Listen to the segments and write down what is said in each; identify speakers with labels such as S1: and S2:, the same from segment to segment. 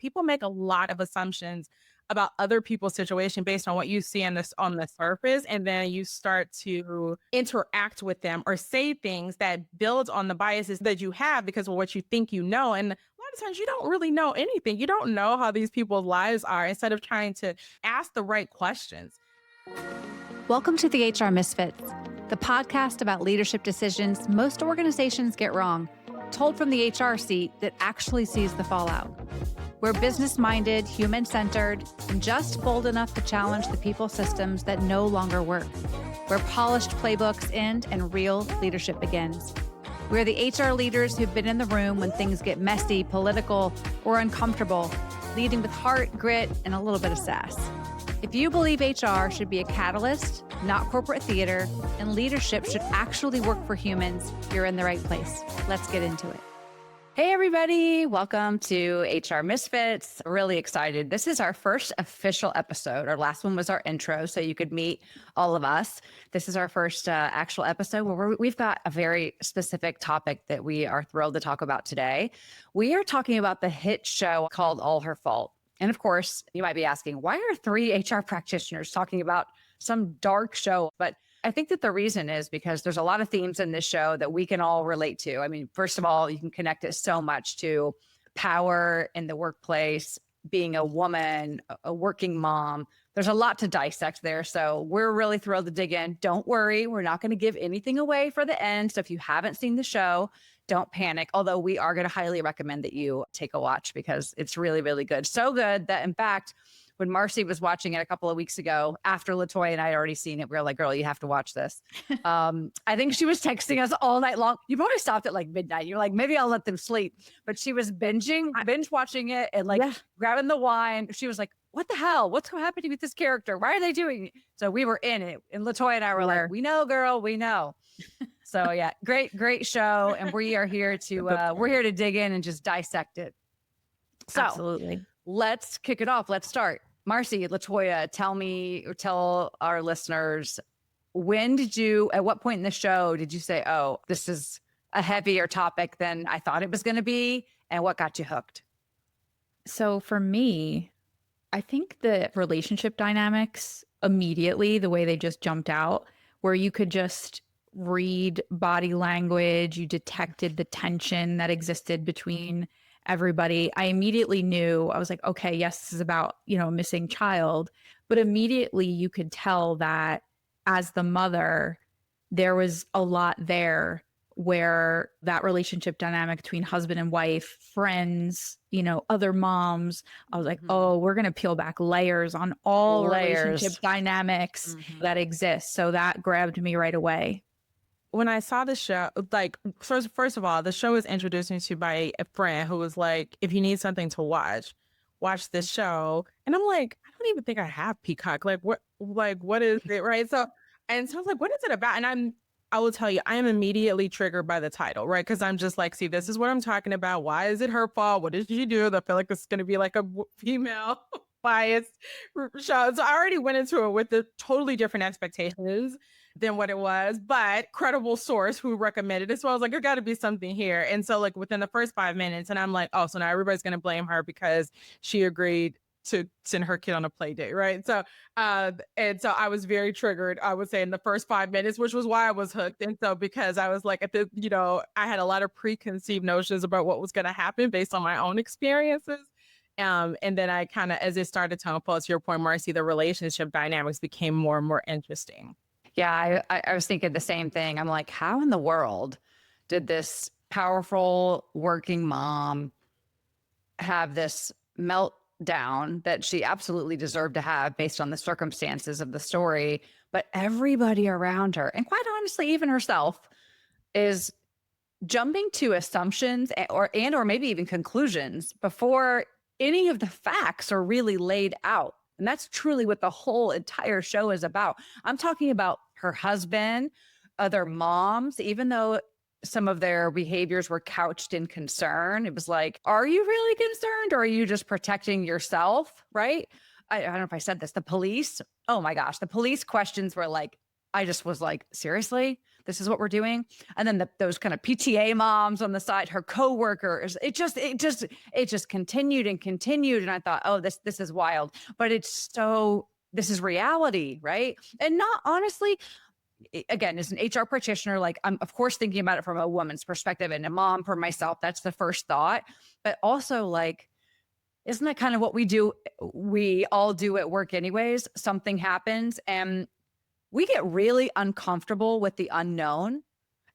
S1: people make a lot of assumptions about other people's situation based on what you see on the surface, and then you start to interact with them or say things that build on the biases that you have because of what you think you know. And a lot of times you don't really know anything. You don't know how these people's lives are instead of trying to ask the right questions.
S2: Welcome to the HR Misfits, the podcast about leadership decisions most organizations get wrong, told from the HR seat that actually sees the fallout. We're business-minded, human-centered, and just bold enough to challenge the people systems that no longer work, where polished playbooks end and real leadership begins. We're the HR leaders who've been in the room when things get messy, political, or uncomfortable, leading with heart, grit, and a little bit of sass. If you believe HR should be a catalyst, not corporate theater, and leadership should actually work for humans, you're in the right place. Let's get into it. Hey, everybody. Welcome to HR Misfits. Really excited. This is our first official episode. Our last one was our intro, so you could meet all of us. This is our first actual episode where we've got a very specific topic that we are thrilled to talk about today. We are talking about the hit show called All Her Fault. And of course, you might be asking, why are three HR practitioners talking about some dark show? But I think that the reason is because there's a lot of themes in this show that we can all relate to. I mean, first of all, you can connect it so much to power in the workplace, being a woman, a working mom. There's a lot to dissect there. So we're really thrilled to dig in. Don't worry, we're not going to give anything away for the end. So if you haven't seen the show, don't panic. Although we are going to highly recommend that you take a watch because it's really, really good. So good that, in fact, when Marci was watching it a couple of weeks ago, after LaToya and I had already seen it, we were like, girl, you have to watch this. I think she was texting us all night long. You probably stopped at like midnight. You're like, maybe I'll let them sleep. But she was binge watching it and grabbing the wine. She was like, what the hell? What's happening with this character? Why are they doing it? So we were in it. And LaToya and I were like, we know, girl, we know. So yeah, great show. And we are here to dig in and just dissect it. So
S1: Absolutely.
S2: Let's kick it off. Let's start. Marci, LaToya, tell our listeners, at what point in the show did you say, oh, this is a heavier topic than I thought it was going to be? And what got you hooked?
S3: So for me, I think the relationship dynamics immediately, the way they just jumped out, where you could just read body language, you detected the tension that existed between everybody. I immediately knew, I was like, okay, yes, this is about, a missing child. But immediately you could tell that as the mother, there was a lot there where that relationship dynamic between husband and wife, friends, other moms, I was like, oh, we're going to peel back layers on all relationship dynamics that exist. So that grabbed me right away.
S1: When I saw the show, first of all, the show was introduced me to by a friend who was like, if you need something to watch this show. And I'm like, I don't even think I have Peacock. What is it? Right. So I was like, what is it about? And I will tell you, I am immediately triggered by the title, right? Because I'm just like, see, this is what I'm talking about. Why is it her fault? What did she do? I feel like this is going to be like a female biased show. So I already went into it with the totally different expectations than what it was, but credible source who recommended it. So I was like, there got to be something here. And so like within the first 5 minutes, and I'm like, oh, so now everybody's going to blame her because she agreed to send her kid on a play date, right? So, and so I was very triggered, I would say, in the first 5 minutes, which was why I was hooked. And so because I was like, I had a lot of preconceived notions about what was going to happen based on my own experiences. And then I kind of, as it started to unfold, to your point, Marci, the relationship dynamics became more and more interesting.
S2: Yeah, I was thinking the same thing. I'm like, how in the world did this powerful working mom have this meltdown that she absolutely deserved to have based on the circumstances of the story? But everybody around her, and quite honestly, even herself, is jumping to assumptions or maybe even conclusions before any of the facts are really laid out. And that's truly what the whole entire show is about. I'm talking about her husband, other moms, even though some of their behaviors were couched in concern. It was like, are you really concerned or are you just protecting yourself? Right? I don't know if I said this. The police, oh my gosh, the police questions were like, I just was like, seriously?
S3: This is what we're doing. And then those kind of PTA moms on the side, her coworkers, it just continued and continued. And I thought, oh, this is wild. But this is reality, right? And not honestly, again, as an HR practitioner, like I'm of course thinking about it from a woman's perspective and a mom for myself. That's the first thought. But also like, isn't that kind of what we all do at work anyways? Something happens and we get really uncomfortable with the unknown.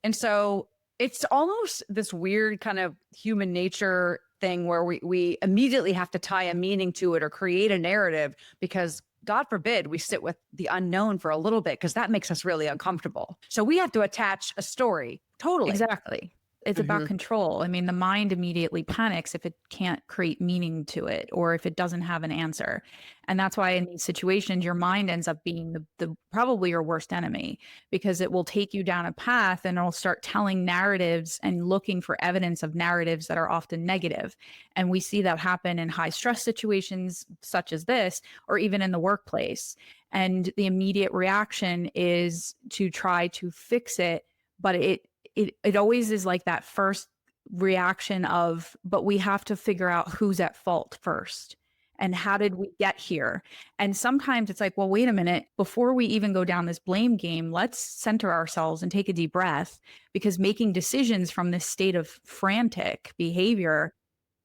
S3: And so it's almost this weird kind of human nature thing where we immediately have to tie a meaning to it or create a narrative because God forbid we sit with the unknown for a little bit because that makes us really uncomfortable. So we have to attach a story. Totally.
S2: Exactly. It's about control. I mean, the mind immediately panics if it can't create meaning to it or if it doesn't have an answer. And that's why in these situations, your mind ends up being the probably your worst enemy because it will take you down a path and it'll start telling narratives and looking for evidence of narratives that are often negative. And we see that happen in high stress situations such as this, or even in the workplace. And the immediate reaction is to try to fix it, but it always is like that first reaction of, but we have to figure out who's at fault first. And how did we get here? And sometimes it's like, well, wait a minute, before we even go down this blame game, let's center ourselves and take a deep breath because making decisions from this state of frantic behavior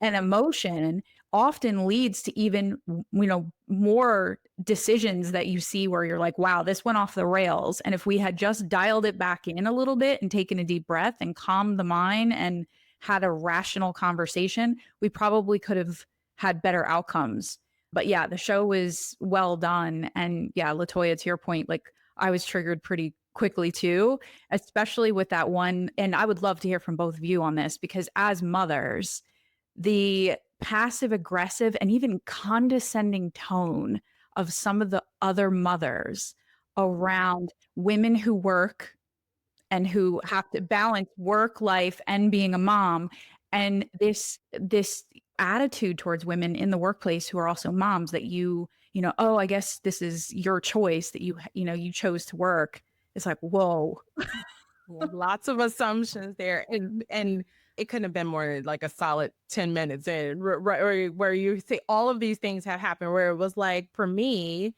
S2: and emotion often leads to even, more decisions that you see where you're like, wow, this went off the rails. And if we had just dialed it back in a little bit and taken a deep breath and calmed the mind and had a rational conversation, we probably could have had better outcomes. But yeah, the show was well done. And yeah, LaToya, to your point, like I was triggered pretty quickly too, especially with that one. And I would love to hear from both of you on this because as mothers, the passive aggressive and even condescending tone of some of the other mothers around women who work and who have to balance work life and being a mom, and this attitude towards women in the workplace who are also moms that oh, I guess this is your choice that you chose to work. It's like, whoa.
S1: Lots of assumptions there. And it couldn't have been more like a solid 10 minutes in, right, where you say all of these things have happened, where it was like, for me,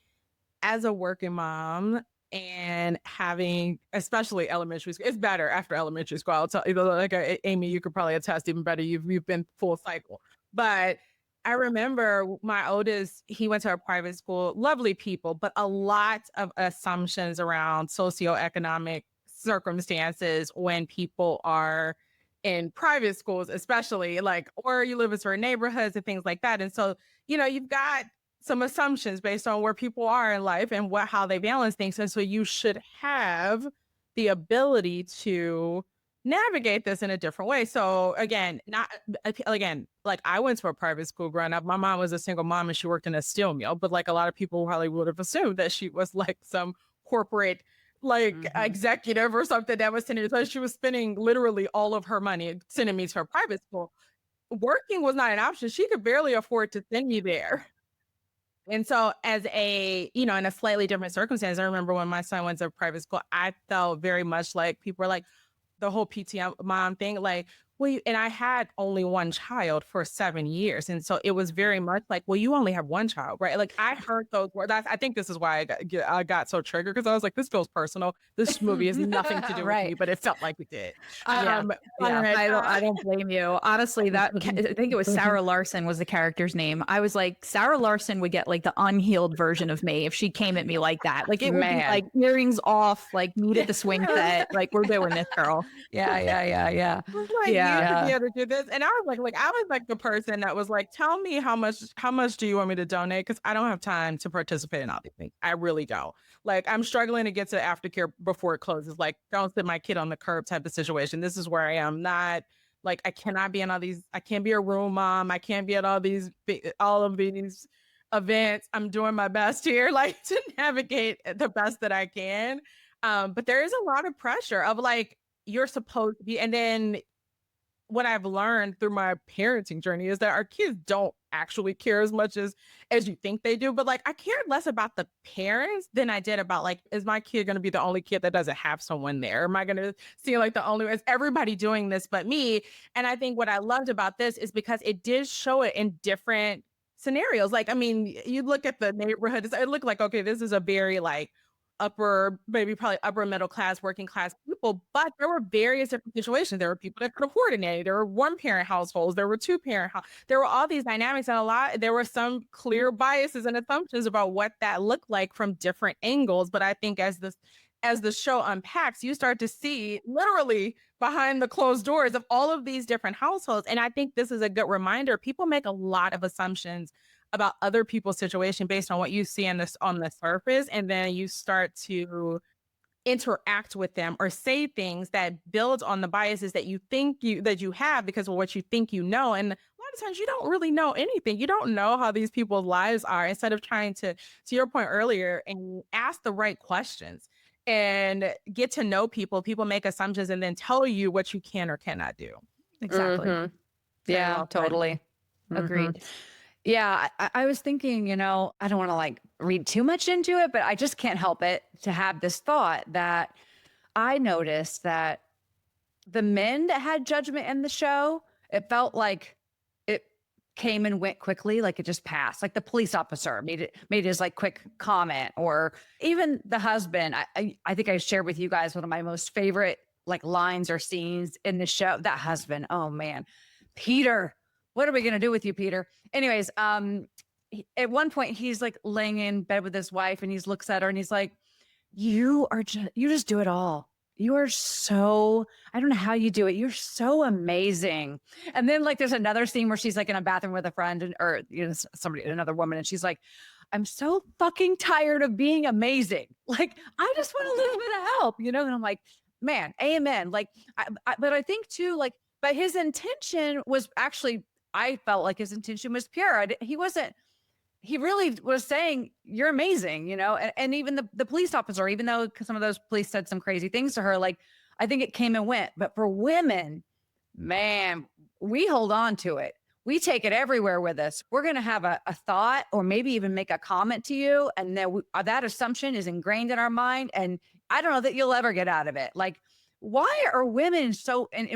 S1: as a working mom and having, especially elementary school, it's better after elementary school. I'll tell you, like Amy, you could probably attest even better. You've been full cycle. But I remember my oldest, he went to a private school, lovely people, but a lot of assumptions around socioeconomic circumstances when people are in private schools, especially like, or you live in certain neighborhoods and things like that. And so, you've got some assumptions based on where people are in life and how they balance things. And so you should have the ability to navigate this in a different way. So again, like I went to a private school growing up. My mom was a single mom and she worked in a steel mill, but like a lot of people probably would have assumed that she was like some corporate executive or something that was sending me. So she was spending literally all of her money sending me to her private school. Working was not an option. She could barely afford to send me there. And so in a slightly different circumstance, I remember when my son went to private school, I felt very much like people were like, the whole PTM mom thing, like, well, and I had only one child for 7 years. And so it was very much like, well, you only have one child, right? Like I heard those words. I think this is why I got so triggered because I was like, this feels personal. This movie has nothing to do with me, but it felt like it did.
S3: I don't blame you. Honestly, I think it was Sarah Larson was the character's name. I was like, Sarah Larson would get like the unhealed version of me if she came at me like that. Like it would be like earrings off, like meet at the swing set. Like we're doing this, girl. Yeah.
S1: Like, you should be able to do this. And I was like the person that was like, tell me how much do you want me to donate? Because I don't have time to participate in all these things. I really don't. Like, I'm struggling to get to aftercare before it closes. Like, don't send my kid on the curb type of situation. This is where I am. Not like I cannot be in all these. I can't be a room mom. I can't be at all of these events. I'm doing my best here, like to navigate the best that I can. But there is a lot of pressure of like, you're supposed to be. And then what I've learned through my parenting journey is that our kids don't actually care as much as you think they do. But like, I cared less about the parents than I did about like, is my kid going to be the only kid that doesn't have someone there? Am I going to see like the only, is everybody doing this but me? And I think what I loved about this is because it did show it in different scenarios. Like, I mean, you look at the neighborhood, it looked like, okay, this is a very like upper, maybe probably upper middle class, working class people, but there were various different situations. There were people that could afford a nanny. There were one parent households. There were two parent there were all these dynamics, and there were some clear biases and assumptions about what that looked like from different angles. But I think as the show unpacks, you start to see literally behind the closed doors of all of these different households. And I think this is a good reminder. People make a lot of assumptions about other people's situation based on what you see on the surface, and then you start to interact with them or say things that build on the biases that you think that you have because of what you think you know. And a lot of times you don't really know anything. You don't know how these people's lives are. Instead of trying to your point earlier, and ask the right questions and get to know people, people make assumptions and then tell you what you can or cannot do.
S3: Exactly.
S4: Yeah, totally.
S3: Agreed.
S4: Yeah, I was thinking, I don't want to like read too much into it, but I just can't help it to have this thought that I noticed that the men that had judgment in the show, it felt like it came and went quickly, like it just passed. Like the police officer made his like quick comment, or even the husband. I think I shared with you guys one of my most favorite like lines or scenes in the show. That husband, oh man, Peter. What are we going to do with you, Peter? Anyways, at one point he's like laying in bed with his wife and he looks at her and he's like, you just do it all. You are so, I don't know how you do it. You're so amazing. And then like, there's another scene where she's like in a bathroom with a friend or another woman. And she's like, I'm so fucking tired of being amazing. Like, I just want a little bit of help, And I'm like, man, amen. Like, but I think too, like, but his intention was actually, I felt like his intention was pure. He really was saying, you're amazing, and even the police officer, even though some of those police said some crazy things to her, like, I think it came and went. But for women, man, we hold on to it. We take it everywhere with us. We're going to have a thought or maybe even make a comment to you. And then that assumption is ingrained in our mind. And I don't know that you'll ever get out of it. Like, why are women so, and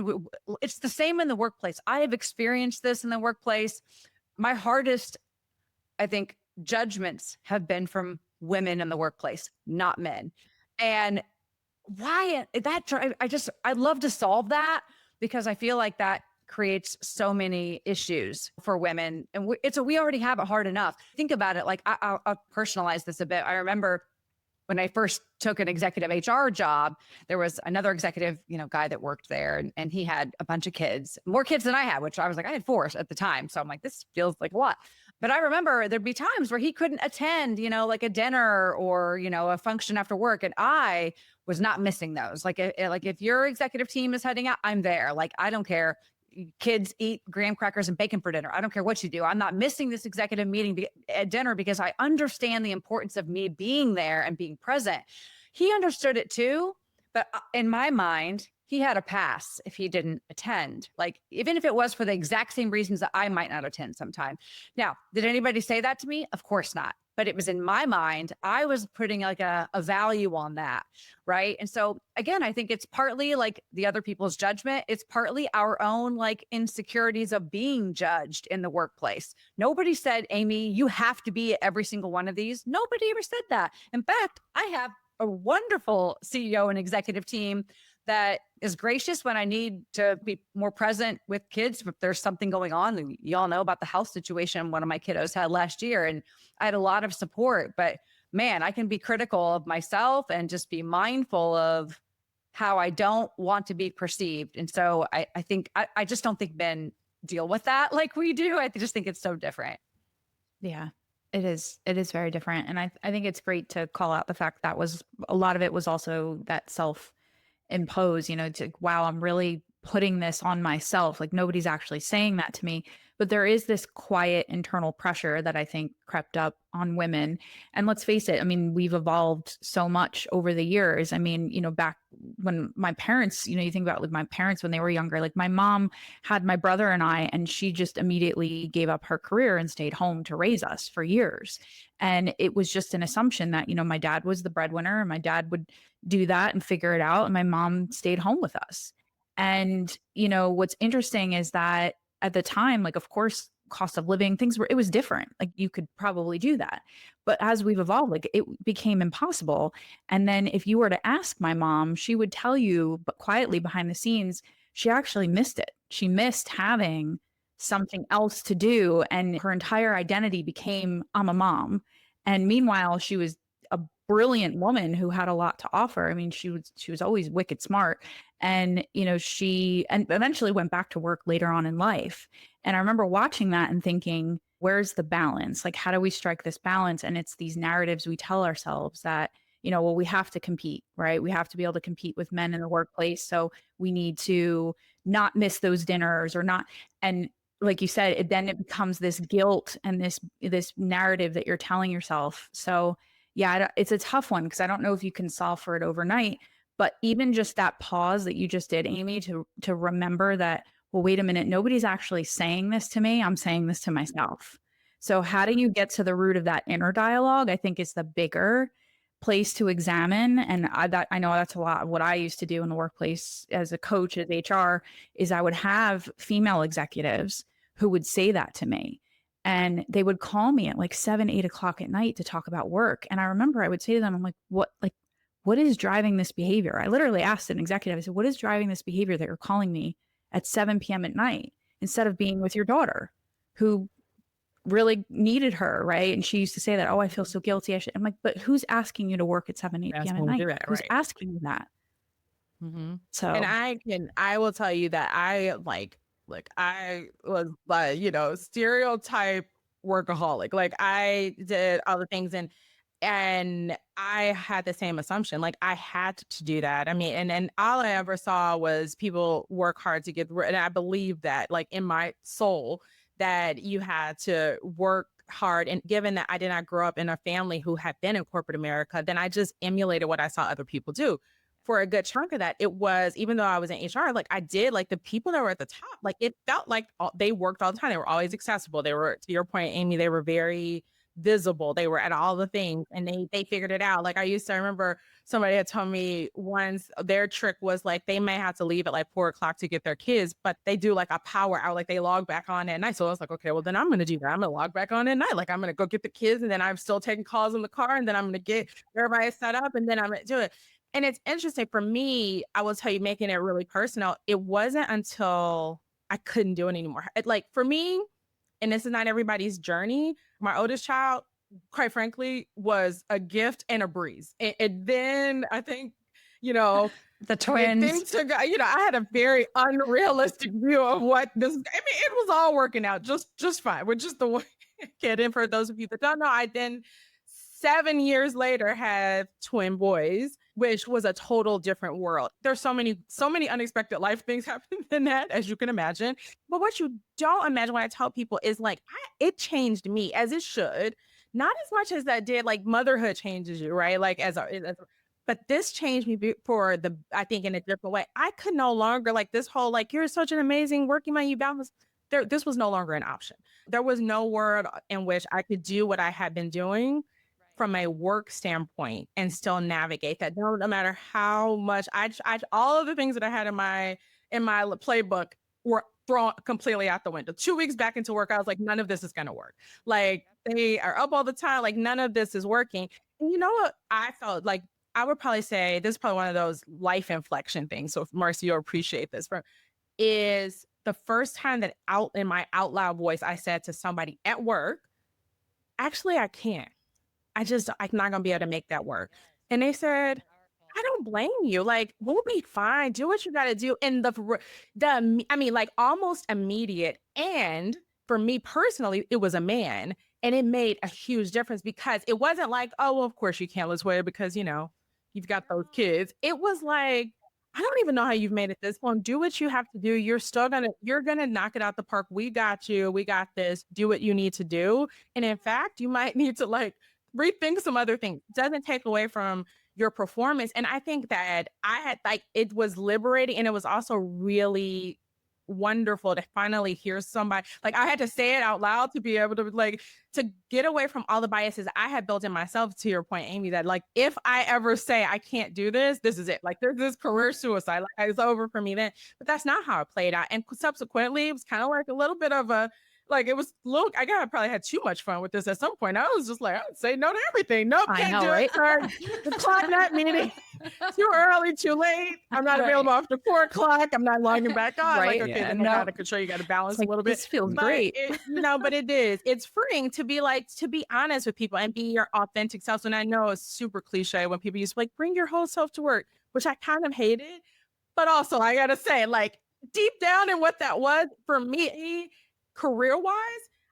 S4: it's the same in the workplace. I have experienced this in the workplace. My hardest, I think, judgments have been from women in the workplace, not men. And why I'd love to solve that, because I feel like that creates so many issues for women. And we already have it hard enough. Think about it. Like I'll personalize this a bit. I remember when I first took an executive HR job, there was another executive, guy that worked there, and he had a bunch of kids, more kids than I had, which I was like, I had 4 at the time. So I'm like, this feels like a lot. But I remember there'd be times where he couldn't attend, like a dinner or, a function after work. And I was not missing those. Like if your executive team is heading out, I'm there. Like, I don't care. Kids eat graham crackers and bacon for dinner. I don't care what you do. I'm not missing this executive meeting at dinner because I understand the importance of me being there and being present. He understood it too, but in my mind, he had a pass if he didn't attend. Like, even if it was for the exact same reasons that I might not attend sometime. Now, did anybody say that to me? Of course not. But it was in my mind, I was putting like a value on that, right? And so again, I think it's partly like the other people's judgment. It's partly our own like insecurities of being judged in the workplace. Nobody said, Amy, you have to be at every single one of these. Nobody ever said that. In fact, I have a wonderful CEO and executive team that is gracious when I need to be more present with kids. If there's something going on, you all know about the health situation one of my kiddos had last year, and I had a lot of support, but man, I can be critical of myself and just be mindful of how I don't want to be perceived. And so I think, I just don't think men deal with that like we do. I just think it's so different.
S3: Yeah, it is. It is very different. And I think it's great to call out the fact that a lot of it was also that self-imposed, wow, I'm really putting this on myself. Like, nobody's actually saying that to me. But there is this quiet internal pressure that I think crept up on women. And let's face it, I mean, we've evolved so much over the years. I mean, back when my parents, you think about like my parents when they were younger, like my mom had my brother and I, and she just immediately gave up her career and stayed home to raise us for years. And it was just an assumption that, my dad was the breadwinner and my dad would do that and figure it out. And my mom stayed home with us. And, what's interesting is that at the time, like, of course, cost of living, it was different. Like, you could probably do that. But as we've evolved, like, it became impossible. And then if you were to ask my mom, she would tell you, but quietly behind the scenes, she actually missed it. She missed having something else to do. And her entire identity became, I'm a mom. And meanwhile, she was a brilliant woman who had a lot to offer. I mean, she was always wicked smart. And, she eventually went back to work later on in life. And I remember watching that and thinking, where's the balance? Like, how do we strike this balance? And it's these narratives we tell ourselves that, well, we have to compete, right? We have to be able to compete with men in the workplace. So we need to not miss those dinners or not. And like you said, then it becomes this guilt and this narrative that you're telling yourself. So yeah, it's a tough one because I don't know if you can solve for it overnight. But even just that pause that you just did, Amy, to remember that, well, wait a minute, nobody's actually saying this to me. I'm saying this to myself. So how do you get to the root of that inner dialogue? I think is the bigger place to examine. And I know that's a lot of what I used to do in the workplace as a coach at HR is I would have female executives who would say that to me. And they would call me at like 7, 8 o'clock at night to talk about work. And I remember I would say to them, I'm like, what is driving this behavior? I literally asked an executive, I said, what is driving this behavior that you're calling me at 7 p.m. at night instead of being with your daughter who really needed her, right? And she used to say that, oh, I feel so guilty. I'm like, but who's asking you to work at 7, 8 p.m. at night? Who's asking you that?
S1: Mm-hmm.
S3: So,
S1: And I will tell you that I was stereotype workaholic. Like I did all the things and I had the same assumption. Like I had to do that. I mean, and all I ever saw was people work hard to get, and I believe that like in my soul that you had to work hard. And given that I did not grow up in a family who had been in corporate America, then I just emulated what I saw other people do. For a good chunk of that, it was, even though I was in HR, like I did, like the people that were at the top, like it felt like they worked all the time. They were always accessible. They were, to your point, Amy, they were very visible. They were at all the things and they figured it out. Like I used to remember somebody had told me once their trick was like, they may have to leave at like 4 o'clock to get their kids, but they do like a power hour, like they log back on at night. So I was like, okay, well then I'm going to do that. I'm going to log back on at night. Like I'm going to go get the kids and then I'm still taking calls in the car and then I'm going to get everybody set up and then I'm going to do it. And it's interesting for me, I will tell you, making it really personal, it wasn't until I couldn't do it anymore. Like for me, and this is not everybody's journey, my oldest child, quite frankly, was a gift and a breeze. And then I think,
S4: the twins.
S1: I had a very unrealistic view of what this, I mean, it was all working out just fine. We're just the one kid. And for those of you that don't know, I then 7 years later had twin boys, which was a total different world. There's so many unexpected life things happening in that, as you can imagine. But what you don't imagine when I tell people is like, it changed me as it should, not as much as that did, like motherhood changes you, right? Like but this changed me I think in a different way. I could no longer like this whole, like, you're such an amazing working man, you balance. This was no longer an option. There was no world in which I could do what I had been doing from a work standpoint and still navigate that. No matter how much I all of the things that I had in my playbook were thrown completely out the window. 2 weeks back into work, I was like, none of this is going to work. Like they are up all the time. Like none of this is working. And you know what? I felt like I would probably say this is probably one of those life inflection things. So if Marci, you'll appreciate this, is the first time that in my out loud voice, I said to somebody at work, actually, I can't. I'm not going to be able to make that work. And they said, I don't blame you. Like, we'll be fine. Do what you got to do. And I mean, like almost immediate. And for me personally, it was a man. And it made a huge difference because it wasn't like, oh, well, of course you can't, LaToya, because, you've got those kids. It was like, I don't even know how you've made it this long. Do what you have to do. You're gonna knock it out the park. We got you. We got this. Do what you need to do. And in fact, you might need to like rethink some other things. Doesn't take away from your performance. And I think that I had like, it was liberating, and it was also really wonderful to finally hear somebody, like, I had to say it out loud to be able to like, to get away from all the biases I had built in myself, to your point, Amy, that like, if I ever say I can't do this, this is it. Like, there's this career suicide, like it's over for me then. But that's not how it played out. And subsequently, it was kind of like a little bit of a, like, it was, look, I probably had too much fun with this at some point. I was just like, I would say no to everything. Nope,
S3: I
S1: can't
S3: know,
S1: do
S3: right?
S1: it. Sorry. Decline that meeting. Too early, too late. I'm not available after 4 o'clock. I'm not logging back on.
S3: Right.
S1: Like, okay,
S4: Yeah.
S1: then
S3: No.
S1: you gotta control, you gotta balance
S3: It's like,
S1: a little bit.
S3: this feels
S1: But
S3: great.
S1: but it is. It's freeing to be like, to be honest with people and be your authentic self. And I know it's super cliche when people used to like, bring your whole self to work, which I kind of hated. But also, I gotta say, like, deep down in what that was for me, career-wise,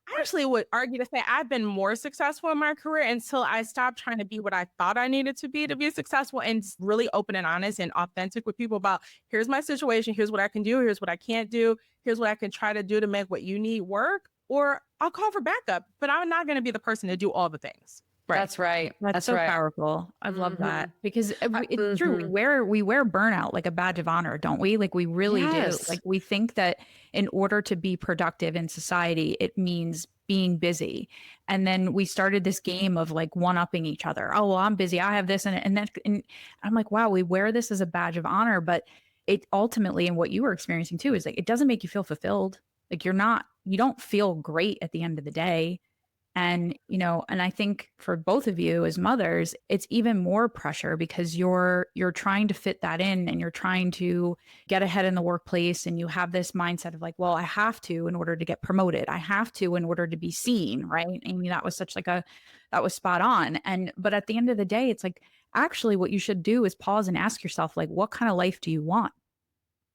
S1: I actually would argue to say I've been more successful in my career until I stopped trying to be what I thought I needed to be successful, and really open and honest and authentic with people about, here's my situation, here's what I can do, here's what I can't do, here's what I can try to do to make what you need work, or I'll call for backup, but I'm not going to be the person to do all the things.
S4: That's right.
S3: That's so
S4: right.
S3: powerful. I love that, because it's
S4: Mhm.
S3: true. We wear burnout like a badge of honor, don't we? Like, we really
S4: Yes.
S3: do. Like, we think that in order to be productive in society, it means being busy. And then we started this game of like one-upping each other. Oh, well, I'm busy. I have this and I'm like, wow, we wear this as a badge of honor, but it ultimately, and what you were experiencing too, is like, it doesn't make you feel fulfilled. Like, you don't feel great at the end of the day. And, and I think for both of you as mothers, it's even more pressure because you're trying to fit that in, and you're trying to get ahead in the workplace. And you have this mindset of like, well, I have to in order to get promoted. I have to in order to be seen. Right. I mean, that was that was spot on. But at the end of the day, it's like, actually what you should do is pause and ask yourself, like, what kind of life do you want?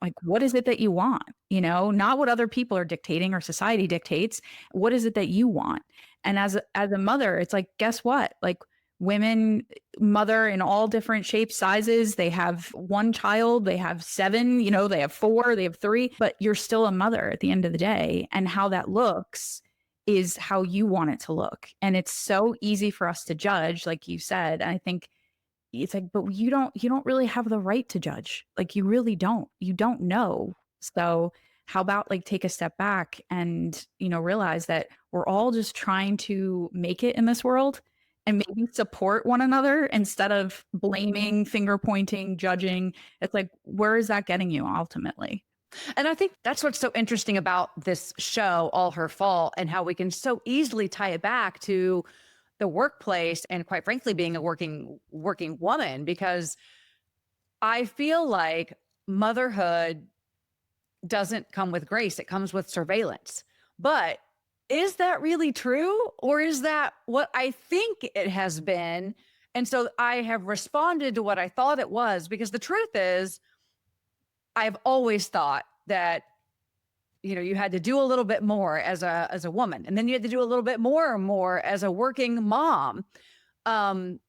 S3: Like, what is it that you want? Not what other people are dictating or society dictates. What is it that you want? And as a mother, it's like, guess what? Like, women mother in all different shapes, sizes. They have one child, they have 7, they have 4, they have 3, but you're still a mother at the end of the day. And how that looks is how you want it to look. And it's so easy for us to judge, like you said. And I think it's like, but you don't really have the right to judge. Like, you really don't. You don't know. So how about like take a step back and, realize that we're all just trying to make it in this world, and maybe support one another instead of blaming, finger pointing, judging. It's like, where is that getting you ultimately?
S4: And I think that's what's so interesting about this show, All Her Fault, and how we can so easily tie it back to the workplace and, quite frankly, being a working woman, because I feel like motherhood doesn't come with grace. It comes with surveillance. But is that really true? Or is that what I think it has been? And so I have responded to what I thought it was, because the truth is, I've always thought that, you had to do a little bit more as a woman, and then you had to do a little bit more as a working mom. But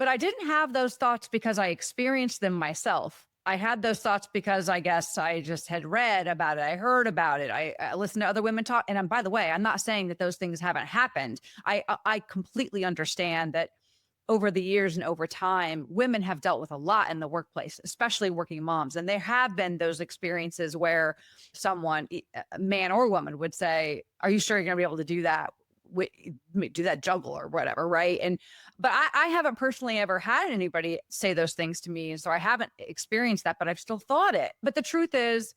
S4: I didn't have those thoughts because I experienced them myself. I had those thoughts because I guess I just had read about it. I heard about it. I listened to other women talk. And by the way, I'm not saying that those things haven't happened. I completely understand that over the years and over time, women have dealt with a lot in the workplace, especially working moms. And there have been those experiences where someone, man or woman, would say, are you sure you're going to be able to do that? Do that juggle or whatever, right? But I haven't personally ever had anybody say those things to me. And so I haven't experienced that, but I've still thought it. But the truth is,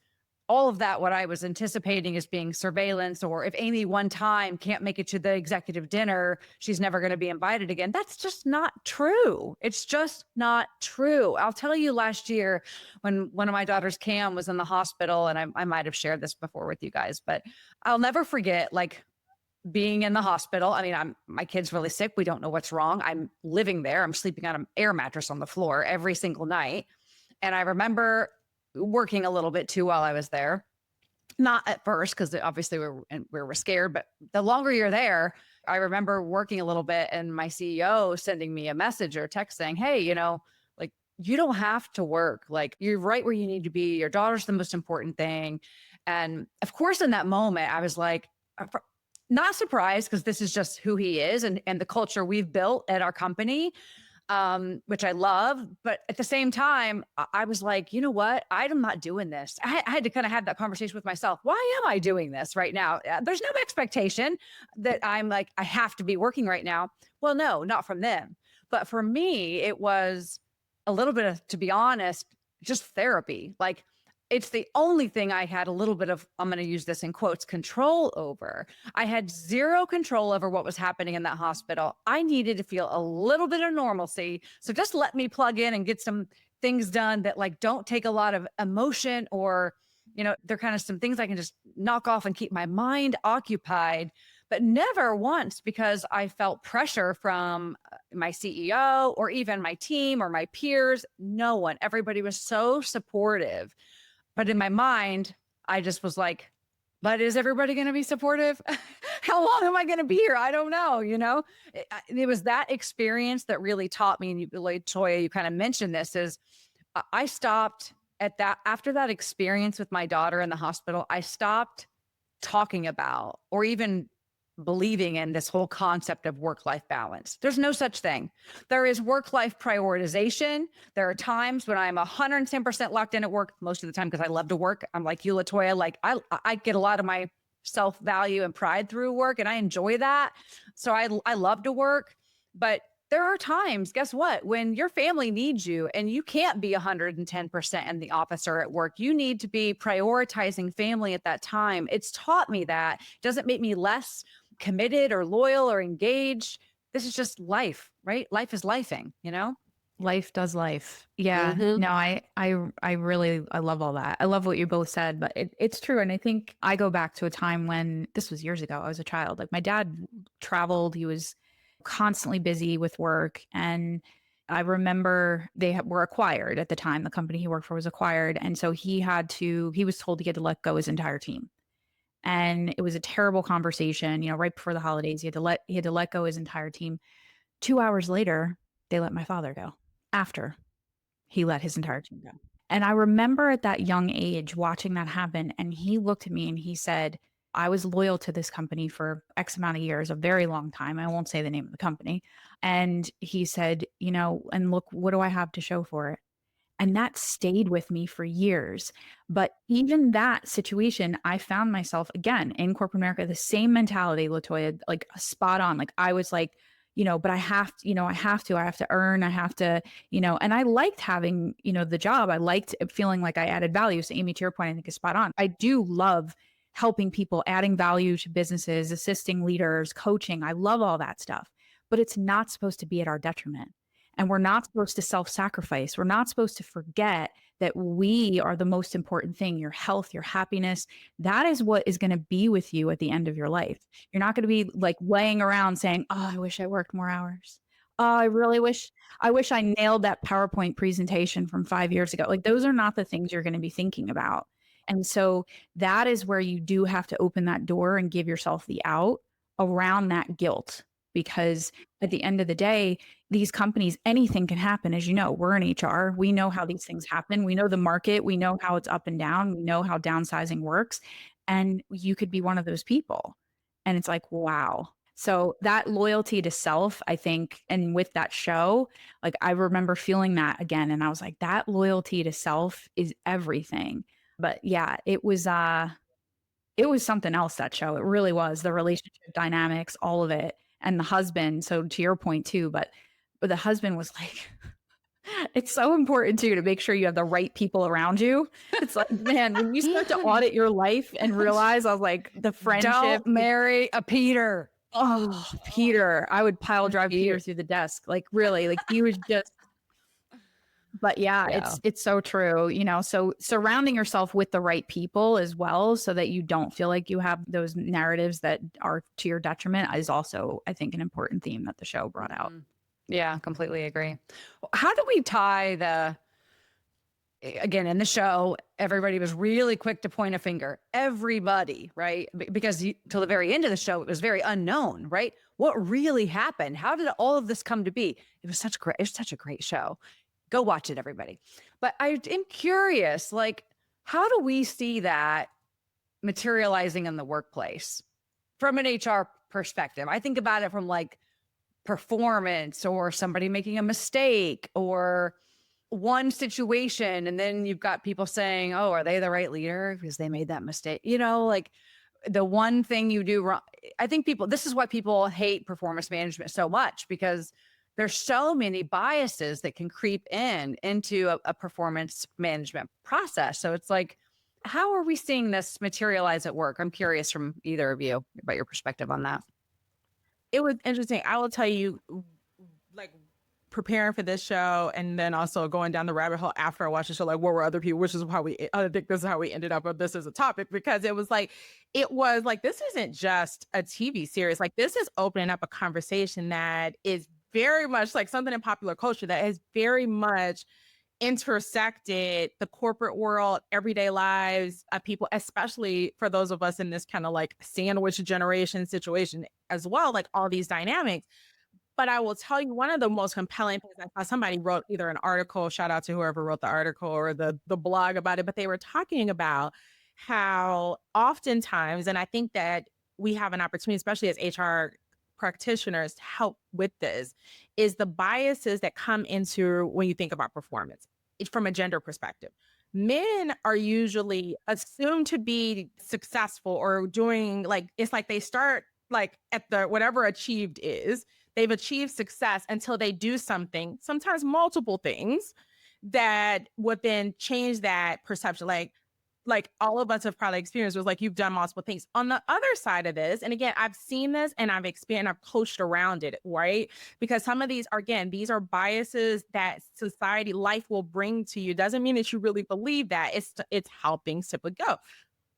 S4: all of that, what I was anticipating as being surveillance, or if Amy one time can't make it to the executive dinner, she's never going to be invited again. That's just not true. It's just not true. I'll tell you, last year when one of my daughters, Cam, was in the hospital, and I might have shared this before with you guys, but I'll never forget, like, being in the hospital. I mean, my kid's really sick. We don't know what's wrong. I'm living there. I'm sleeping on an air mattress on the floor every single night. And I remember working a little bit too while I was there. Not at first, because obviously we were scared, but the longer you're there, I remember working a little bit and my CEO sending me a message or text saying, hey, like, you don't have to work. Like, you're right where you need to be. Your daughter's the most important thing. And of course, in that moment, I was like, not surprised, because this is just who he is and the culture we've built at our company, which I love. But at the same time, I was like, you know what? I'm not doing this. I had to kind of have that conversation with myself. Why am I doing this right now? There's no expectation that I'm like, I have to be working right now. Well, no, not from them. But for me, it was a little bit of, to be honest, just therapy. Like, it's the only thing I had a little bit of, I'm going to use this in quotes, control over. I had zero control over what was happening in that hospital. I needed to feel a little bit of normalcy. So just let me plug in and get some things done that like don't take a lot of emotion, or, they're kind of some things I can just knock off and keep my mind occupied. But never once because I felt pressure from my CEO or even my team or my peers. No one. Everybody was so supportive. But in my mind, I just was like, but is everybody going to be supportive? How long am I going to be here? I don't know. It was that experience that really taught me. And LaToya, you kind of mentioned this, is I stopped at that, after that experience with my daughter in the hospital, I stopped talking about or even believing in this whole concept of work-life balance. There's no such thing. There is work-life prioritization. There are times when I'm 110% locked in at work, most of the time, because I love to work. I'm like you, LaToya, like I get a lot of my self-value and pride through work, and I enjoy that. So I love to work. But there are times, guess what, when your family needs you and you can't be 110% in the office or at work. You need to be prioritizing family at that time. It's taught me that. It doesn't make me less committed or loyal or engaged. This is just life, right? Life is lifing,
S3: Life does life. Yeah.
S4: Mhm.
S3: No, I really, I love all that. I love what you both said, but it's true. And I think I go back to a time when this was years ago. I was a child. Like, my dad traveled. He was constantly busy with work. And I remember they were acquired at the time. The company he worked for was acquired. And so he was told he had to let go his entire team. And it was a terrible conversation, right before the holidays. He had to let go his entire team. 2 hours later, they let my father go after he let his entire team go. And I remember at that young age watching that happen. And he looked at me and he said, I was loyal to this company for X amount of years, a very long time. I won't say the name of the company. And he said, and look, what do I have to show for it? And that stayed with me for years. But even that situation, I found myself again in corporate America, the same mentality, LaToya, like spot on. Like, I was like, but I have to, I have to earn, I have to, and I liked having, the job. I liked feeling like I added value. So Amy, to your point, I think is spot on. I do love helping people, adding value to businesses, assisting leaders, coaching. I love all that stuff, but it's not supposed to be at our detriment. And we're not supposed to self-sacrifice. We're not supposed to forget that we are the most important thing. Your health, your happiness, that is what is going to be with you at the end of your life. You're not going to be like laying around saying, oh, I wish I worked more hours. Oh, I wish I nailed that PowerPoint presentation from 5 years ago. Like, those are not the things you're going to be thinking about. And so that is where you do have to open that door and give yourself the out around that guilt. Because at the end of the day, these companies, anything can happen. As you know, we're in HR. We know how these things happen. We know the market. We know how it's up and down. We know how downsizing works. And you could be one of those people. And it's like, wow. So that loyalty to self, I think, and with that show, like, I remember feeling that again. And I was like, that loyalty to self is everything. But yeah, it was something else, that show. It really was. The relationship dynamics, all of it. And the husband, so to your point too, but the husband was like, it's so important too to make sure you have the right people around you. It's like, man, when you start to audit your life and realize, I was like, the friendship.
S4: Don't marry a Peter.
S3: Oh, Peter. I would pile drive Peter through the desk. Like, really, like, he was just. But yeah, it's so true, so surrounding yourself with the right people as well, so that you don't feel like you have those narratives that are to your detriment, is also, I think, an important theme that the show brought out.
S4: Yeah, completely agree. How do we tie again, in the show, everybody was really quick to point a finger. Everybody, right? Because till the very end of the show, it was very unknown, right? What really happened? How did all of this come to be? It was such a great show. Go watch it, everybody. But I am curious, like, how do we see that materializing in the workplace from an HR perspective? I think about it from like performance or somebody making a mistake or one situation. And then you've got people saying, oh, are they the right leader because they made that mistake? You know, like the one thing you do wrong. I think this is why people hate performance management so much, because there's so many biases that can creep into a performance management process. So it's like, how are we seeing this materialize at work? I'm curious from either of you about your perspective on that.
S1: It was interesting. I will tell you, like, preparing for this show and then also going down the rabbit hole after I watched the show, like, what were other people, which is how I think this is how we ended up with this as a topic, because it was like, this isn't just a TV series. Like, this is opening up a conversation that is very much like something in popular culture that has very much intersected the corporate world, everyday lives of people, especially for those of us in this kind of like sandwich generation situation as well, like all these dynamics. But I will tell you, one of the most compelling things, I saw somebody wrote either an article, shout out to whoever wrote the article or the blog about it, but they were talking about how oftentimes, and I think that we have an opportunity, especially as HR practitioners, to help with this, is the biases that come into when you think about performance. It's from a gender perspective. Men are usually assumed to be successful or doing, like, it's like they start like at the whatever achieved is. They've achieved success until they do something, sometimes multiple things, that would then change that perception. Like all of us have probably experienced, was like, you've done multiple things. On the other side of this, and again, I've seen this and I've experienced, I've coached around it, right? Because some of these are, again, these are biases that society, life will bring to you. Doesn't mean that you really believe that. It's helping simply go.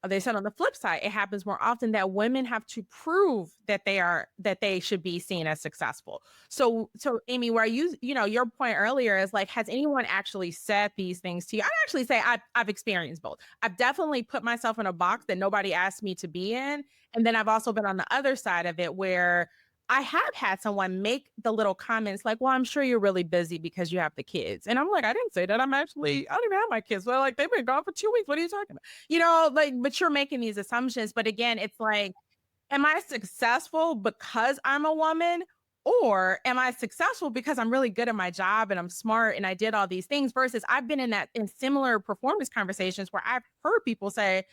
S1: They said on the flip side, it happens more often that women have to prove that they should be seen as successful. So Amy, where your point earlier is like, has anyone actually said these things to you? I actually say I've experienced both. I've definitely put myself in a box that nobody asked me to be in. And then I've also been on the other side of it where I have had someone make the little comments like, well, I'm sure you're really busy because you have the kids. And I'm like, I didn't say that. I don't even have my kids. Well, like, they've been gone for 2 weeks. What are you talking about? Like, but you're making these assumptions. But again, it's like, am I successful because I'm a woman? Or am I successful because I'm really good at my job and I'm smart and I did all these things? Versus I've been in similar performance conversations where I've heard people say,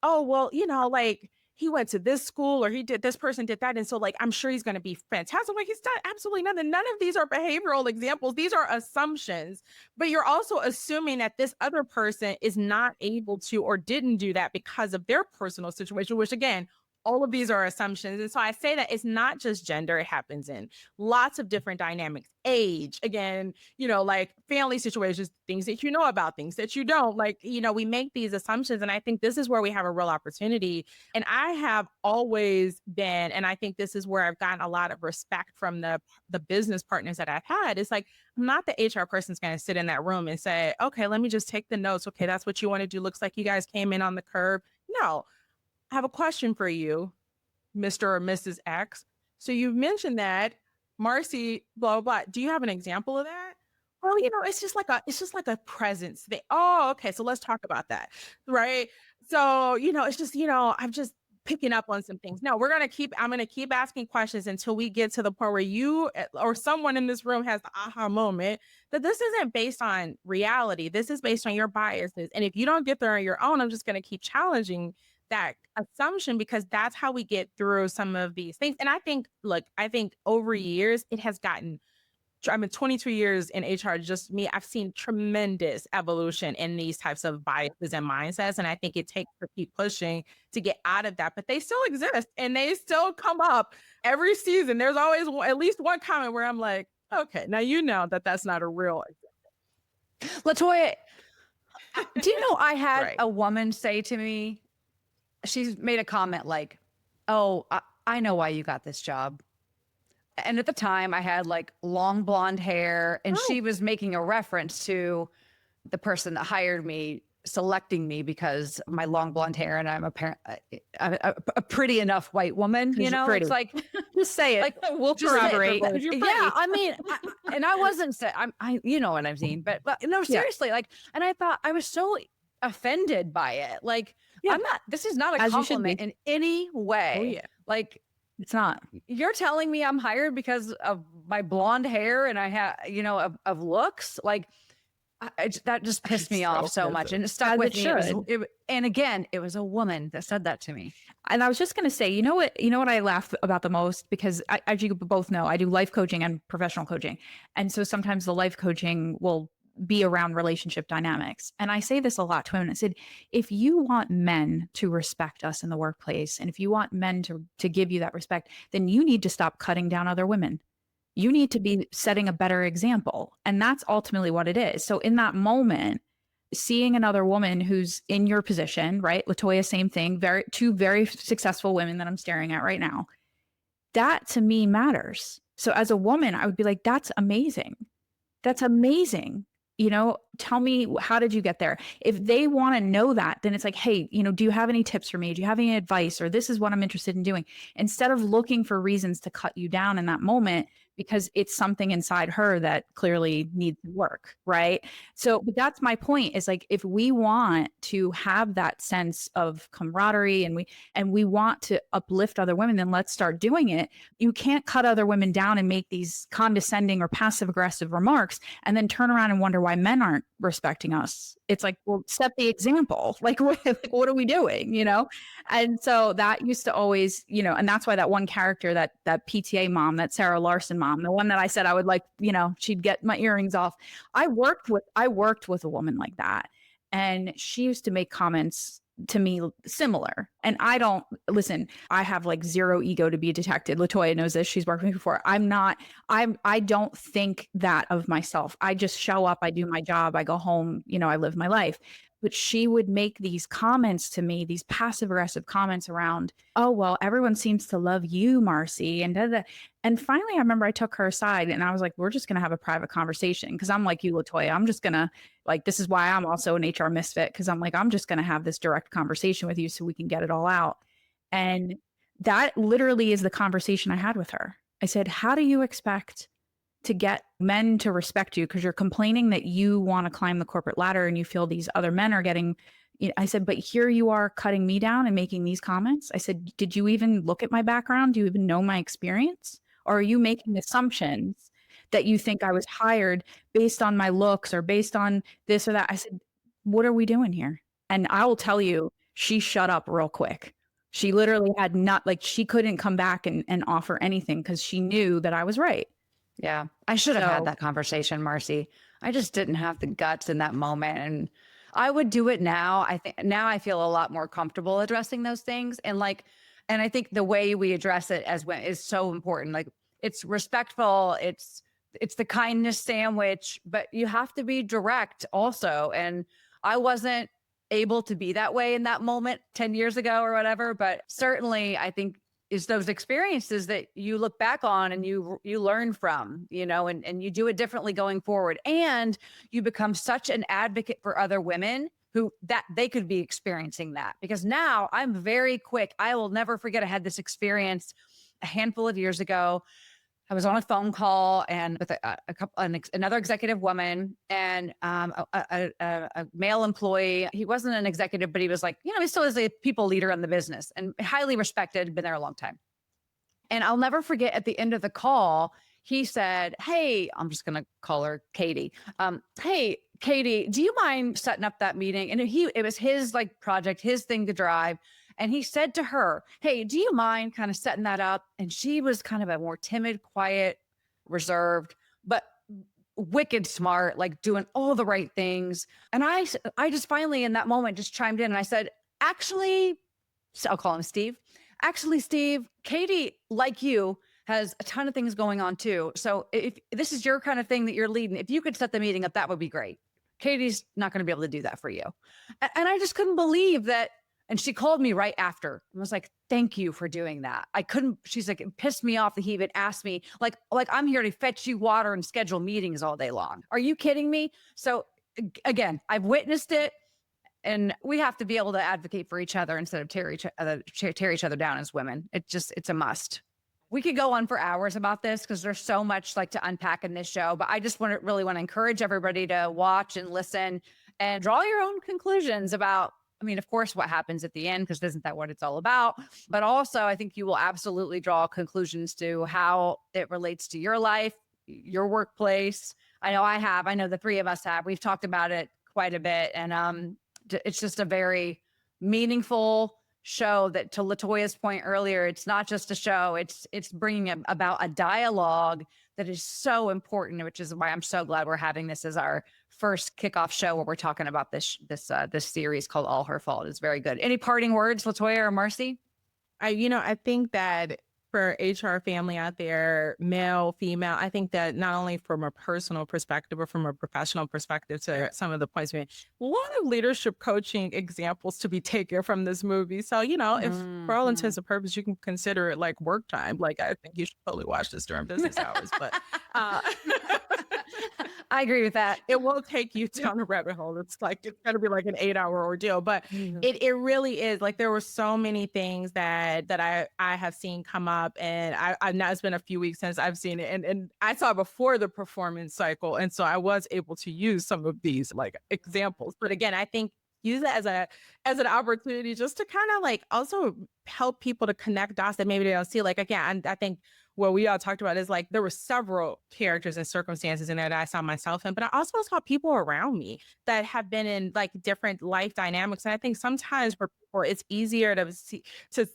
S1: oh, well, like, he went to this school or this person did that. And so, like, I'm sure he's going to be fantastic. Like, he's done absolutely nothing. None of these are behavioral examples. These are assumptions, but you're also assuming that this other person is not able to or didn't do that because of their personal situation, which again, all of these are assumptions. And so I say that it's not just gender. It happens in lots of different dynamics, age, again, like family situations, things that you know about, things that you don't. Like, we make these assumptions. And I think this is where we have a real opportunity. And I have always been, and I think this is where I've gotten a lot of respect from the business partners that I've had. It's like, I'm not the HR person's going to sit in that room and say, okay, let me just take the notes. Okay, that's what you want to do. Looks like you guys came in on the curve. No. I have a question for you, Mr. or Mrs. X. So you've mentioned that Marci, blah, blah, blah. Do you have an example of that? Well, it's just like a presence thing. Oh, okay. So let's talk about that. Right. So, it's just, I'm just picking up on some things. No, I'm going to keep asking questions until we get to the point where you or someone in this room has the aha moment that this isn't based on reality. This is based on your biases. And if you don't get there on your own, I'm just going to keep challenging that assumption, because that's how we get through some of these things. And I think over years, it has gotten, 22 years in HR, just me, I've seen tremendous evolution in these types of biases and mindsets. And I think it takes to keep pushing to get out of that, but they still exist and they still come up every season. There's always at least one comment where I'm like, okay, now that's not a real example.
S4: LaToya, do you know I had a woman say to me, she's made a comment like, oh, I know why you got this job. And at the time I had like long blonde hair and she was making a reference to the person that hired me selecting me because of my long blonde hair and I'm a pretty enough white woman, you know, it's like,
S3: Just say it.
S4: like,
S3: We'll
S4: just say it,
S3: corroborate.
S4: but-
S3: You're
S4: yeah,
S3: pretty.
S4: I mean, and I wasn't saying, you know what I'm saying, but no, seriously, like, and I thought I was so offended by it. Like,
S3: Yeah.
S4: this is not a
S3: As you should
S4: compliment
S3: be.
S4: in any way.
S1: Oh, yeah.
S4: Like,
S3: It's not.
S4: you're telling me I'm hired because of my blonde hair and I have, you know, of looks. Like, that just pissed me off so much, and it stuck
S3: As
S4: with
S3: it
S4: me.
S3: should.
S4: And again, it was a woman that said that to me.
S3: And I was just going to say, you know what I laugh about the most, because as you both know, I do life coaching and professional coaching. And so sometimes the life coaching will be around relationship dynamics. And I say this a lot to women. I said, if you want men to respect us in the workplace, and if you want men to give you that respect, then you need to stop cutting down other women. You need to be setting a better example. And that's ultimately what it is. So in that moment, seeing another woman who's in your position, right? LaToya, same thing, two very successful women that I'm staring at right now. That to me matters. So as a woman, I would be like, that's amazing. That's amazing. You know, tell me, how did you get there? If they want to know that, then it's like, hey, you know, do you have any tips for me? Do you have any advice? Or this is what I'm interested in doing. Instead of looking for reasons to cut you down in that moment, because it's something inside her that clearly needs to work, right? So, but that's my point, is like, if we want to have that sense of camaraderie and we want to uplift other women, then let's start doing it. You can't cut other women down and make these condescending or passive aggressive remarks and then turn around and wonder why men aren't respecting us. It's like, well, set the example. Like, what are we doing? You know? And so that used to always, you know, and that's why that one character, that PTA mom, that Sarah Larson mom, the one that I said I would like, you know, she'd get my earrings off. I worked with a woman like that. And she used to make comments to me similar. And I have like zero ego to be detected. LaToya knows this. She's worked with me before. I don't think that of myself. I just show up, I do my job, I go home, you know, I live my life. But she would make these comments to me, these passive aggressive comments around, oh, well, everyone seems to love you, Marci. And finally, I remember I took her aside and I was like, we're just going to have a private conversation. Because I'm like you, LaToya, I'm just going to, like, this is why I'm also an HR misfit. Because I'm like, I'm just going to have this direct conversation with you so we can get it all out. And that literally is the conversation I had with her. I said, how do you expect to get men to respect you? Because you're complaining that you want to climb the corporate ladder and you feel these other men are getting, you know, I said, but here you are cutting me down and making these comments. I said, did you even look at my background? Do you even know my experience? Or are you making assumptions that you think I was hired based on my looks or based on this or that? I said, what are we doing here? And I will tell you, she shut up real quick. She literally had she couldn't come back and offer anything because she knew that I was right.
S4: Yeah. I should have had
S3: So-
S4: that conversation, Marci. I just didn't have the guts in that moment. And I would do it now. I think now I feel a lot more comfortable addressing those things. And I think the way we address it is so important. Like, it's respectful. It's the kindness sandwich, but you have to be direct also. And I wasn't able to be that way in that moment 10 years ago or whatever, but certainly I think is those experiences that you look back on and you learn from, you know, and you do it differently going forward. And you become such an advocate for other women who that they could be experiencing that, because now I'm very quick. I will never forget. I had this experience a handful of years ago. I was on a phone call and with another executive woman and a male employee. He wasn't an executive, but he was like, you know, he still is a people leader in the business and highly respected, been there a long time. And I'll never forget, at the end of the call, he said, hey, I'm just going to call her Katie. Hey, Katie, do you mind setting up that meeting? And it was his like project, his thing to drive. And he said to her, hey, do you mind kind of setting that up? And she was kind of a more timid, quiet, reserved, but wicked smart, like doing all the right things. And I just finally in that moment just chimed in and I said, actually, so I'll call him Steve. Actually, Steve, Katie, like you, has a ton of things going on too. So if this is your kind of thing that you're leading, if you could set the meeting up, that would be great. Katie's not going to be able to do that for you. And I just couldn't believe that. And she called me right after and was like, thank you for doing that. She's like, it pissed me off that he even asked me, like I'm here to fetch you water and schedule meetings all day long. Are you kidding me? So again, I've witnessed it. And we have to be able to advocate for each other instead of tear each other down as women. It's a must. We could go on for hours about this because there's so much like to unpack in this show, but I just really want to encourage everybody to watch and listen and draw your own conclusions about, I mean, of course, what happens at the end, because isn't that what it's all about? But also, I think you will absolutely draw conclusions to how it relates to your life, your workplace. I know the three of us have. We've talked about it quite a bit. And it's just a very meaningful show that, to LaToya's point earlier, it's not just a show, it's bringing about a dialogue that is so important, which is why I'm so glad we're having this as our first kickoff show where we're talking about this series called All Her Fault. It's very good. Any parting words, LaToya or Marci?
S1: I think that for HR family out there, male, female, I think that not only from a personal perspective, but from a professional perspective, to some of the points we made, a lot of leadership coaching examples to be taken from this movie. So, if for all intents and purposes, you can consider it like work time. Like, I think you should totally watch this during business hours, but
S4: I agree with that.
S1: It will take you down a rabbit hole. It's going to be like an 8-hour ordeal, but it really is. Like, there were so many things that I have seen come up, and I now it's been a few weeks since I've seen it, and I saw before the performance cycle, and so I was able to use some of these like examples. But again, I think use it as an opportunity just to kind of like also help people to connect dots that maybe they don't see. Like, again, I think what we all talked about is like there were several characters and circumstances in there that I saw myself in, but I also saw people around me that have been in like different life dynamics. And I think sometimes for people, it's easier to see to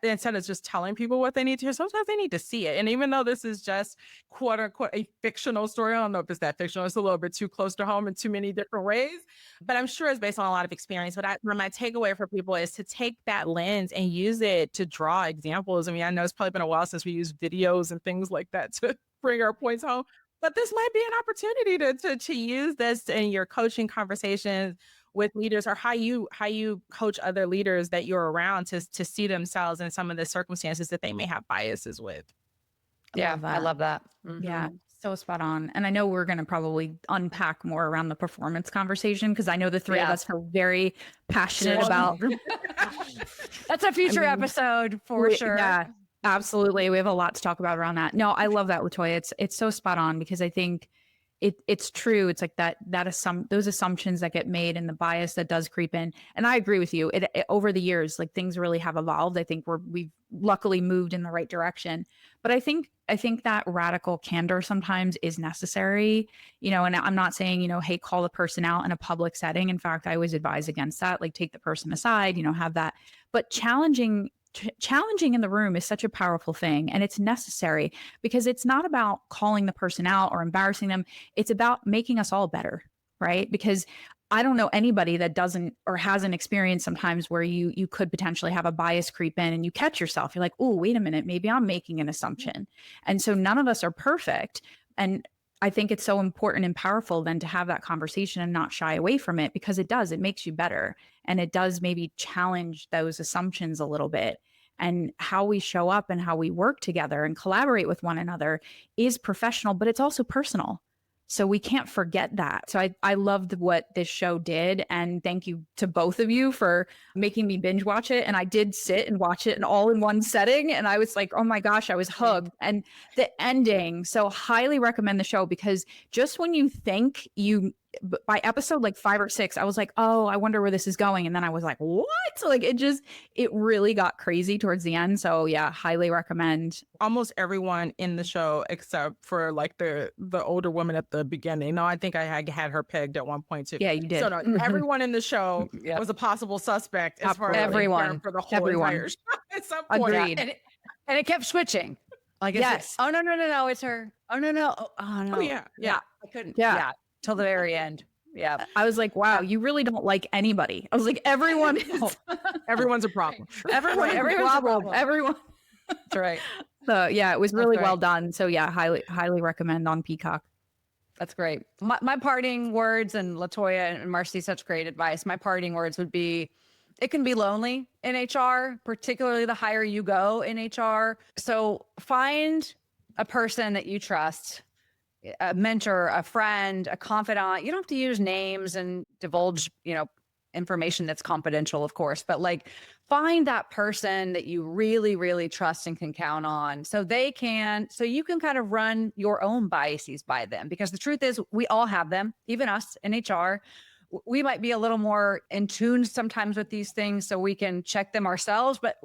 S1: instead of just telling people what they need to hear, sometimes they need to see it. And even though this is just quote unquote a fictional story, I don't know if it's that fictional, it's a little bit too close to home in too many different ways, but I'm sure it's based on a lot of experience. But my takeaway for people is to take that lens and use it to draw examples. I mean, I know it's probably been a while since we used videos and things like that to bring our points home, but this might be an opportunity to use this in your coaching conversations with leaders, or how you coach other leaders that you're around to see themselves in some of the circumstances that they may have biases with.
S4: I love that.
S3: Mm-hmm. Yeah, so spot on. And I know we're going to probably unpack more around the performance conversation, because I know the three of us are very passionate about.
S4: That's a future episode for sure.
S3: Yeah, absolutely. We have a lot to talk about around that. No, I love that, LaToya. It's so spot on, because I think it's true. It's like those assumptions that get made and the bias that does creep in. And I agree with you. It over the years, like, things really have evolved. I think we've luckily moved in the right direction. But I think that radical candor sometimes is necessary, and I'm not saying, hey, call the person out in a public setting. In fact, I always advise against that. Like, take the person aside, have that. But challenging in the room is such a powerful thing, and it's necessary, because it's not about calling the person out or embarrassing them. It's about making us all better, right? Because I don't know anybody that doesn't or hasn't experienced sometimes where you could potentially have a bias creep in and you catch yourself. You're like, oh, wait a minute, maybe I'm making an assumption. And so none of us are perfect. And I think it's so important and powerful then to have that conversation and not shy away from it, because it makes you better. And it does maybe challenge those assumptions a little bit. And how we show up and how we work together and collaborate with one another is professional, but it's also personal. So we can't forget that. So I loved what this show did. And thank you to both of you for making me binge watch it. And I did sit and watch it all in one setting. And I was like, oh my gosh, I was hooked. And the ending. So highly recommend the show, because just when you think by episode like 5 or 6, I was like, oh, I wonder where this is going. And then I was like, what? Like, it really got crazy towards the end. So yeah, highly recommend.
S1: Almost everyone in the show, except for like the older woman at the beginning. No, I think I had her pegged at one point too.
S3: Yeah, you did.
S1: So no, everyone in the show was a possible suspect as far as
S4: everyone
S1: for the whole entire show at some point.
S3: Agreed.
S4: And it kept switching. Like,
S3: yes.
S4: Oh, no, it's her. Oh, no. Oh, no.
S1: Oh, yeah.
S4: I couldn't.
S3: Yeah.
S4: Till the very end. Yeah.
S3: I was like, wow, you really don't like anybody. I was like, everyone is.
S1: Everyone's a problem.
S4: Everyone's a problem.
S3: Everyone.
S4: That's right.
S3: So yeah, it was really well done. So yeah, highly recommend on Peacock.
S4: That's great. My parting words, and LaToya and Marci, such great advice. My parting words would be, it can be lonely in HR, particularly the higher you go in HR. So find a person that you trust, a mentor, a friend, a confidant. You don't have to use names and divulge, information that's confidential, of course, but like find that person that you really, really trust and can count on so you can kind of run your own biases by them. Because the truth is we all have them, even us in HR. We might be a little more in tune sometimes with these things so we can check them ourselves, but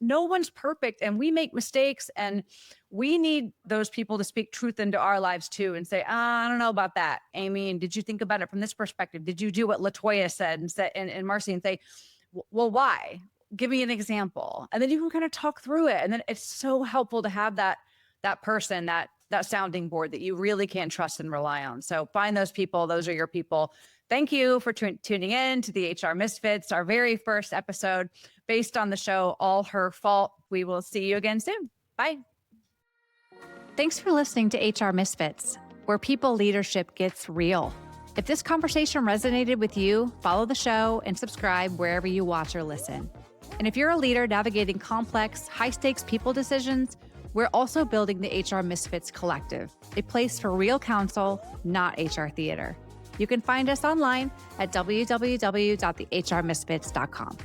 S4: no one's perfect and we make mistakes, and we need those people to speak truth into our lives too and say, I don't know about that, Amy. And did you think about it from this perspective? Did you do what LaToya said and Marci, and say, well, why? Give me an example. And then you can kind of talk through it. And then it's so helpful to have that person, that sounding board that you really can trust and rely on. So find those people. Those are your people. Thank you for tuning in to the HR Misfits, our very first episode based on the show All Her Fault. We will see you again soon. Bye.
S2: Thanks for listening to HR Misfits, where people leadership gets real. If this conversation resonated with you, follow the show and subscribe wherever you watch or listen. And if you're a leader navigating complex, high-stakes people decisions, we're also building the HR Misfits Collective, a place for real counsel, not HR theater. You can find us online at www.thehrmisfits.com.